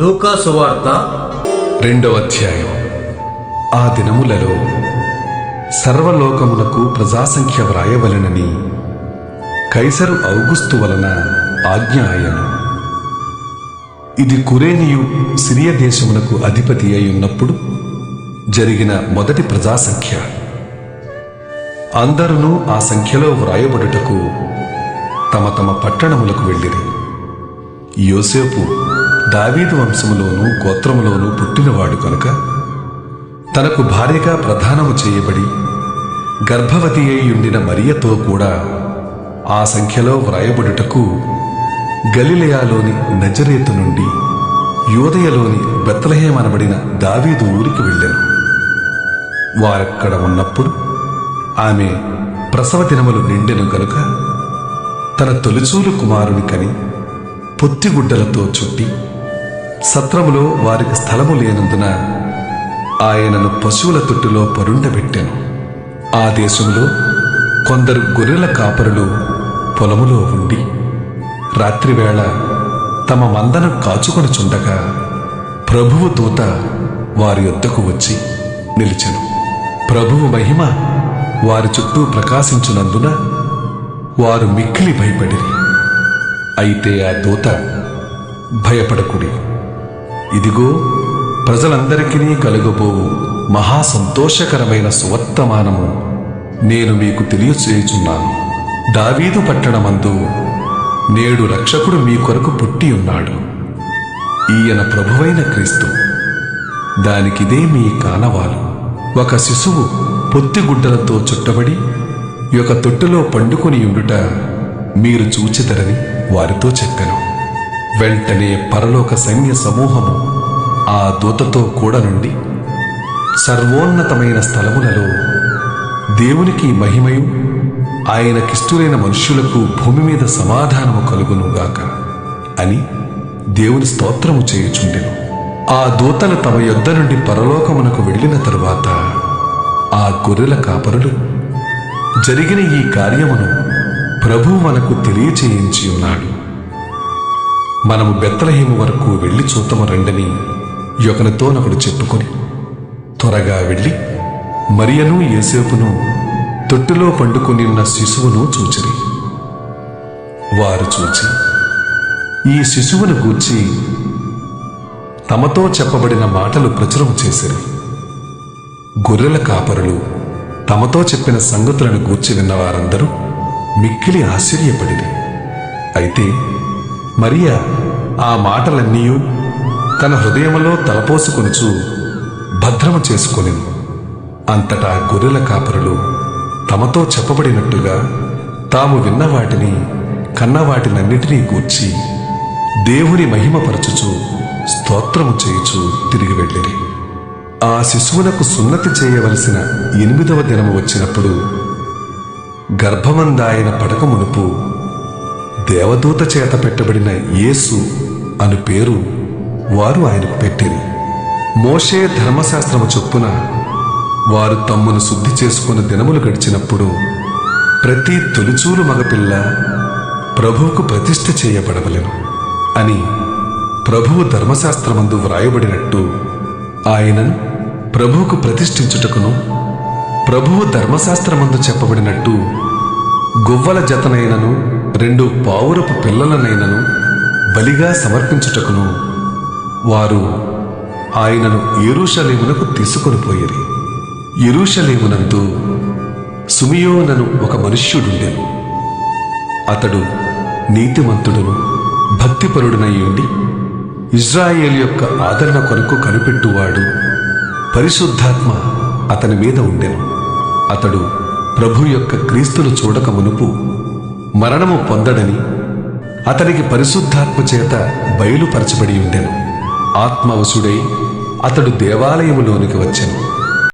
లూకా సువార్త 2వ అధ్యాయం. ఆ దినములలో సర్వలోకమునకు ప్రజాసంఖ్య వ్రాయవలెనని కైసరు ఔగుస్తు వలన ఆజ్ఞ ఆయను. ఇది కురేనియు సిరియా దేశమునకు అధిపతి అయి ఉన్నప్పుడు జరిగిన మొదటి ప్రజాసంఖ్య. అందరూ ఆ సంఖ్యలో వ్రాయబడుటకు తమ తమ పట్టణములకు వెళ్ళిరి. యోసేపు దావీదు వంశములోను గోత్రములోను పుట్టినవాడు కనుక తనకు భార్యగా ప్రదానము చేయబడి గర్భవతి అయి ఉండిన మరియతో కూడా ఆ సంఖ్యలో వ్రాయబడుటకు గలిలయలోని నజరేతు నుండి యూదయలోని బెత్లెహేము అనబడిన దావీదు ఊరికి వెళ్ళెను. వారక్కడ ఉన్నప్పుడు ఆమె ప్రసవ దినములు నిండెను కనుక తన తొలిచూలు కుమారుని కని పొత్తిగుడ్డలతో చుట్టి సత్రములో వారికి స్థలము లేనందున ఆయనను పశువుల తొట్టిలో పరుండబెట్టెను. ఆ దేశంలో కొందరు గొర్రెల కాపరులు పొలములో ఉండి రాత్రివేళ తమ మందను కాచుకొనుచుండగా ప్రభువు దూత వారి యొద్దకు వచ్చి నిలిచెను. ప్రభువు మహిమ వారి చుట్టూ ప్రకాశించునందున వారు మిక్కిలి భయపడిరి. అయితే ఆ దూత, భయపడకుడి, ఇదిగో ప్రజలందరికీ కలుగబోవు మహా సంతోషకరమైన సువర్తమానము నేను మీకు తెలియచేయుచున్నాను. దావీదు పట్టణమందు నేడు రక్షకుడు మీ కొరకు పుట్టి ఉన్నాడు. ఈయన ప్రభువైన క్రీస్తు. దానికిదే మీ కానవాలు. ఒక శిశువు పొత్తిగుడ్డలతో చుట్టబడి ఒక తొట్టులో పండుకొని ఉండుట మీరు చూచెదరని వారితో చెప్పెను. వెంటనే పరలోక సైన్య సమూహము ఆ దూతతో కూడా నుండి సర్వోన్నతమైన స్థలములలో దేవునికి మహిమయు ఆయనకిష్టులైన మనుష్యులకు భూమి మీద సమాధానము కలుగునుగాక అని దేవుని స్తోత్రము చేయుచుండెను. ఆ దూతలు తమ యొద్ద నుండి పరలోకమునకు వెళ్ళిన తరువాత ఆ గొర్రెల కాపరులు జరిగిన ఈ కార్యమును ప్రభువు మనకు తెలియచేయించి ఉన్నాడు. మనము బెత్లెహేము వరకు వెళ్ళి చూతము రండని ఒకనితోనొకడు చెప్పుకొని త్వరగా వెళ్ళి మరియను యోసేపును తొట్టిలో పండుకొని ఉన్న శిశువును చూచిరి. వారు చూచి ఈ శిశువును గూర్చి తమతో చెప్పబడిన మాటలు ప్రచురం చేసిరి. గొర్రెల కాపరులు తమతో చెప్పిన సంగతులను గూర్చి విన్నవారందరూ మిక్కిలి ఆశ్చర్యపడిరి. అయితే మరియా ఆ మాటలన్నీ తన హృదయములో తలపోసుకొనుచు భద్రము చేసుకొనెను. అంతటా గొర్రెల కాపరులు తమతో చెప్పబడినట్టుగా తాము విన్న వాటిని కన్నవాటినన్నిటినీ గూర్చి దేవుని మహిమపరచుచు స్తోత్రము చేయుచు తిరిగి వెళ్ళిరి. ఆ శిశువునకు సున్నతి చేయవలసిన 8వ దినము వచ్చినప్పుడు గర్భమందాయన పడక మునుపు దేవదూత చేత పెట్టబడిన యేసు అను పేరు వారు ఆయనకు పెట్టిరి. మోషే ధర్మశాస్త్రము చొప్పున వారు తమ్మును శుద్ధి చేసుకుని దినములు గడిచినప్పుడు ప్రతి తొలిచూలు మగపిల్ల ప్రభువుకు ప్రతిష్ఠ చేయబడవలెను అని ప్రభువు ధర్మశాస్త్రమందు వ్రాయబడినట్టు ఆయనను ప్రభువుకు ప్రతిష్ఠించుటకును ప్రభువు ధర్మశాస్త్రమందు చెప్పబడినట్టు గువ్వల జతనైనను 2 పావురపు పిల్లలనైనను బలిగా సమర్పించుటకును వారు ఆయనను యెరూషలేమునకు తీసుకొని పోయిరి. యెరూషలేమునందు సుమియోనను ఒక మనుష్యుడుండెను. అతడు నీతిమంతుడును భక్తిపరుడునై ఉండి ఇజ్రాయేలు యొక్క ఆదరణ కొరకు కనిపెట్టువాడు. పరిశుద్ధాత్మ అతని మీద ఉండెను. అతడు ప్రభు యొక్క క్రీస్తును చూడక మునుపు మరణము పొందడని అతనికి పరిశుద్ధాత్మ చేత బయలుపరచబడి ఉండెను. ఆత్మవశుడై అతడు దేవాలయములోనికి వచ్చెను.